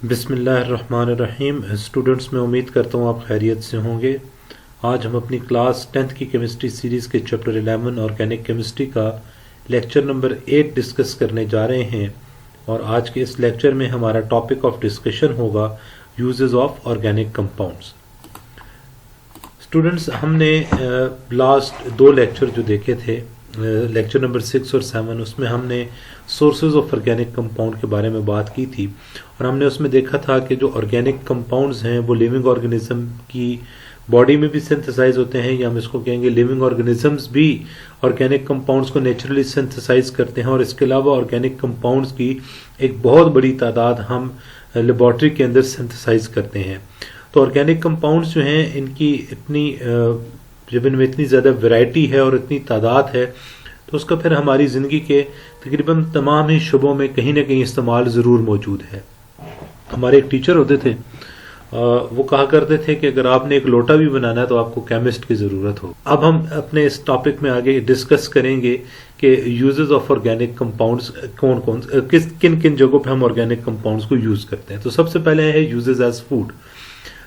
बिस्मिल्लाहिर्रहमानिर्रहीम। स्टूडेंट्स, मैं उम्मीद करता हूँ आप खैरियत से होंगे। आज हम अपनी क्लास 10th की केमिस्ट्री सीरीज़ के चैप्टर 11 ऑर्गेनिक केमिस्ट्री का लेक्चर नंबर 8 डिस्कस करने जा रहे हैं। और आज के इस लेक्चर में हमारा टॉपिक ऑफ डिस्कशन होगा uses of organic compounds. Students, हमने लास्ट दो लेक्चर जो देखे थे, लेक्चर नंबर 6 और 7, उसमें हमने सोर्सेज ऑफ ऑर्गेनिक कंपाउंड के बारे में बात की थी। और हमने उसमें देखा था कि जो ऑर्गेनिक कंपाउंड्स हैं वो लिविंग ऑर्गेनिज्म की बॉडी में भी सिंथेसाइज होते हैं, या हम इसको कहेंगे लिविंग ऑर्गेनिजम्स भी ऑर्गेनिक कंपाउंड्स को नेचुरली सिंथेसाइज करते हैं। और इसके अलावा ऑर्गेनिक कंपाउंड्स की एक बहुत बड़ी तादाद हम लेबॉर्ट्री के अंदर सिंथेसाइज करते हैं। तो ऑर्गेनिक कंपाउंड्स जो हैं, इनकी इतनी जब इनमें इतनी ज़्यादा वैरायटी है और इतनी तादाद है, तो उसका फिर हमारी ज़िंदगी के तकरीबन तमाम ही शुबों में कहीं ना कहीं इस्तेमाल ज़रूर मौजूद है। हमारे एक टीचर होते थे, वो कहा करते थे कि अगर आपने एक लोटा भी बनाना है तो आपको केमिस्ट की ज़रूरत हो। अब हम अपने इस टॉपिक में आगे डिस्कस करेंगे कि यूजेस ऑफ ऑर्गेनिक कंपाउंड्स कौन कौन किन किन जगहों पे हम ऑर्गेनिक कंपाउंड्स को यूज़ करते हैं। तो सबसे पहले है यूजेस एज फूड।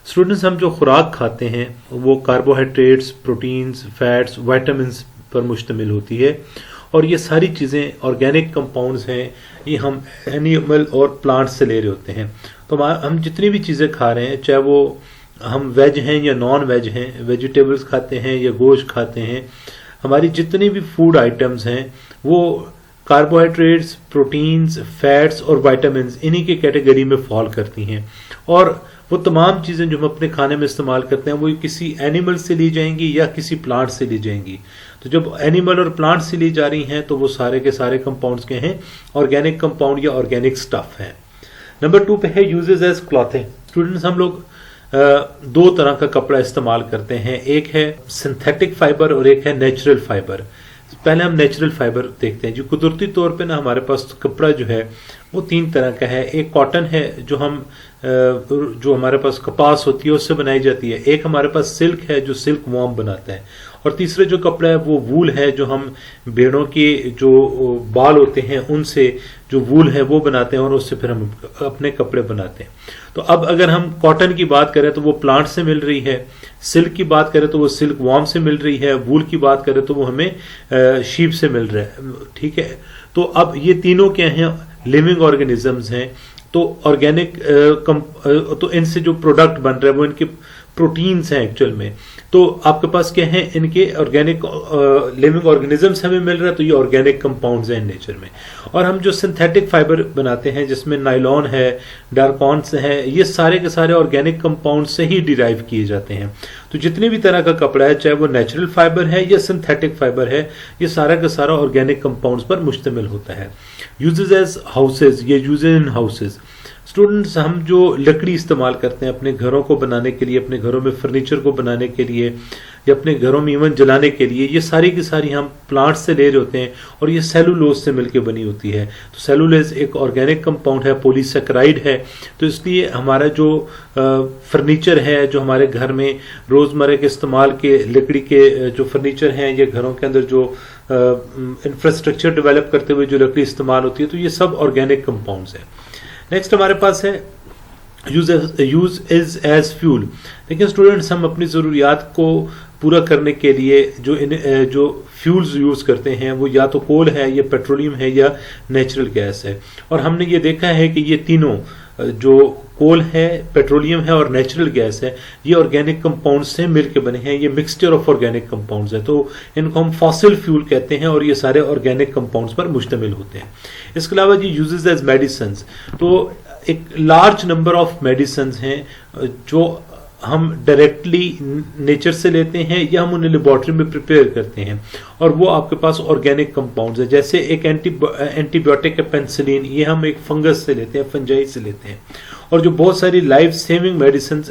स्टूडेंट्स, हम जो खुराक खाते हैं वो कार्बोहाइड्रेट्स, प्रोटीन्स, फैट्स, वाइटामिन्स पर मुश्तमिल होती है। और ये सारी चीज़ें ऑर्गेनिक कंपाउंड्स हैं, ये हम एनिमल और प्लांट से ले रहे होते हैं। तो हम जितनी भी चीज़ें खा रहे हैं, चाहे वो हम वेज हैं या नॉन वेज हैं, वेजिटेबल्स खाते हैं या गोश्त खाते हैं, हमारी जितनी भी फूड आइटम्स हैं वो कार्बोहाइड्रेट्स, प्रोटीन्स, फैट्स और वाइटामिन्स इन्हीं की कैटेगरी में फॉल करती हैं। और वो तमाम चीज़ें जो हम अपने खाने में इस्तेमाल करते हैं वो किसी एनिमल से ली जाएंगी या किसी प्लांट से ली जाएंगी। तो जब एनिमल और प्लांट से ली जा रही हैं तो वो सारे के सारे कंपाउंड्स के हैं ऑर्गेनिक कंपाउंड या ऑर्गेनिक स्टफ है। नंबर 2 पे है यूजेस एज क्लॉथिंग। स्टूडेंट्स, हम लोग दो तरह का कपड़ा इस्तेमाल करते हैं, एक है सिंथेटिक फाइबर और एक है नेचुरल फाइबर। पहले हम नेचुरल फाइबर देखते हैं। जो कुदरती तौर पे ना हमारे पास कपड़ा जो है वो 3 तरह का है। एक कॉटन है जो हमारे पास कपास होती है उससे बनाई जाती है। एक हमारे पास सिल्क है जो सिल्क वॉर्म बनाता है। और तीसरे जो कपड़ा है वो वूल है, जो हम भेड़ों के जो बाल होते हैं उनसे जो वूल है वो बनाते हैं और उससे फिर हम अपने कपड़े बनाते हैं। तो अब अगर हम कॉटन की बात करें तो वो प्लांट से मिल रही है, सिल्क की बात करें तो वो सिल्क वॉर्म से मिल रही है, वूल की बात करें तो वो हमें शीप से मिल रहा है। ठीक है, तो अब ये तीनों क्या हैं, लिविंग ऑर्गेनिजम्स हैं। तो ऑर्गेनिक तो इनसे जो प्रोडक्ट बन रहा है वो इनके प्रोटीन्स हैं एक्चुअल में। तो आपके पास क्या है, इनके ऑर्गेनिक लिविंग ऑर्गेनिजम्स हमें मिल रहा है, तो ये ऑर्गेनिक कंपाउंड्स हैं नेचर में। और हम जो सिंथेटिक फाइबर बनाते हैं जिसमें नायलॉन है, डार्कॉन्स है, ये सारे के सारे ऑर्गेनिक कंपाउंड से ही डिराइव किए जाते हैं। तो जितने भी तरह का कपड़ा है, चाहे वो नेचुरल फाइबर है या सिंथेटिक फाइबर है, ये सारा का सारा ऑर्गेनिक कंपाउंड्स पर मुश्तमिल होता है। यूजेस एज हाउसेज, ये यूजेस इन हाउसेज। स्टूडेंट्स, हम जो लकड़ी इस्तेमाल करते हैं अपने घरों को बनाने के लिए, अपने घरों में फर्नीचर को बनाने के लिए या अपने घरों में इवन जलाने के लिए, ये सारी की सारी हम प्लांट से ले रहे होते हैं और ये सेलुलोज से मिलकर बनी होती है। तो सेलुलोज एक ऑर्गेनिक कंपाउंड है, पॉलीसेकेराइड है। तो इसलिए हमारा जो फर्नीचर है, जो हमारे घर में रोज़मर्रा के इस्तेमाल के लकड़ी के जो फर्नीचर हैं या घरों के अंदर जो इंफ्रास्ट्रक्चर डेवलप करते हुए जो लकड़ी इस्तेमाल होती है, तो ये सब ऑर्गेनिक कंपाउंड्स हैं। नेक्स्ट हमारे पास है यूज इज एज फ्यूल। देखिए स्टूडेंट्स, हम अपनी ज़रूरियात को पूरा करने के लिए जो फ्यूल्स यूज़ करते हैं वो या तो कोल है या पेट्रोलियम है या नेचुरल गैस है। और हमने ये देखा है कि ये तीनों जो कोल है, पेट्रोलियम है और नेचुरल गैस है, ये ऑर्गेनिक कंपाउंड्स से मिलकर बने हैं। ये मिक्सचर ऑफ ऑर्गेनिक कंपाउंड्स है, तो इनको हम फॉसिल फ्यूल कहते हैं और ये सारे ऑर्गेनिक कंपाउंड्स पर मुश्तमिल होते हैं। इसके अलावा ये यूजेस एज मेडिसिन। तो एक लार्ज नंबर ऑफ मेडिसिन हैं जो हम डायरेक्टली नेचर से लेते हैं या हम उन्हें लेबॉर्ट्री में प्रिपेयर करते हैं, और वो आपके पास ऑर्गेनिक कंपाउंड्स है। जैसे एक एंटीबायोटिक है पेनिसिलिन, ये हम एक फंगस से लेते हैं, फंजाई से लेते हैं। और जो बहुत सारी लाइफ सेविंग मेडिसिन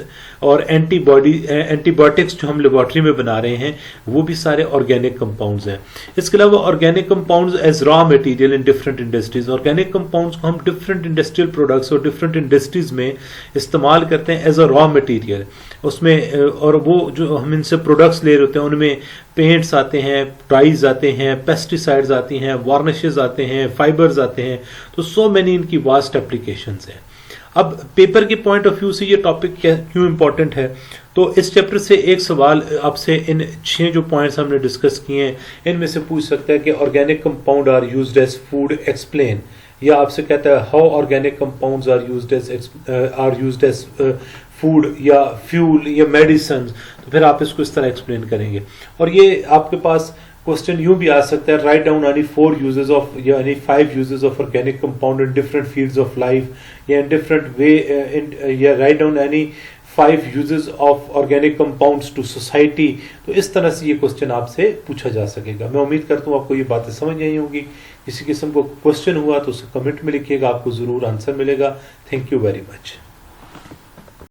और एंटीबायोटिक्स जो हम लेबॉर्ट्री में बना रहे हैं वो भी सारे ऑर्गेनिक कंपाउंड्स हैं। इसके अलावा organic compounds as raw material in different industries. Organic compounds को हम डिफरेंट इंडस्ट्रियल प्रोडक्ट्स और डिफरेंट इंडस्ट्रीज में इस्तेमाल करते हैं एज अ रॉ मटेरियल उसमें। और वो जो हम इनसे प्रोडक्ट्स ले रहे होते हैं उनमें पेंट्स आते हैं, डाइज आते हैं, पेस्टिसाइड्स आती हैं, वार्निशेस आते हैं, फाइबर्स आते हैं। तो सो मैनी इनकी वास्ट एप्लीकेशंस हैं। अब पेपर के पॉइंट ऑफ व्यू से ये टॉपिक क्यों इंपॉर्टेंट है, तो इस चैप्टर से एक सवाल आपसे इन 6 जो पॉइंट्स हमने डिस्कस किए हैं इनमें से पूछ सकता है कि organic compound are used as food, explain. या आपसे कहता है how organic compounds are used as food या फ्यूल या मेडिसिन, तो फिर आप इसको इस तरह एक्सप्लेन करेंगे। और ये आपके पास क्वेश्चन यूं भी आ सकता है, write down any 4 uses of या any 5 uses of organic compound in different fields of life या इन डिफरेंट वे, या write down any 5 uses of organic compounds to society. तो इस तरह से ये क्वेश्चन आपसे पूछा जा सकेगा। मैं उम्मीद करता हूँ आपको ये बातें समझ आई होंगी। किसी किस्म को क्वेश्चन हुआ तो उसे कमेंट में लिखिएगा, आपको जरूर आंसर मिलेगा। Thank you very much.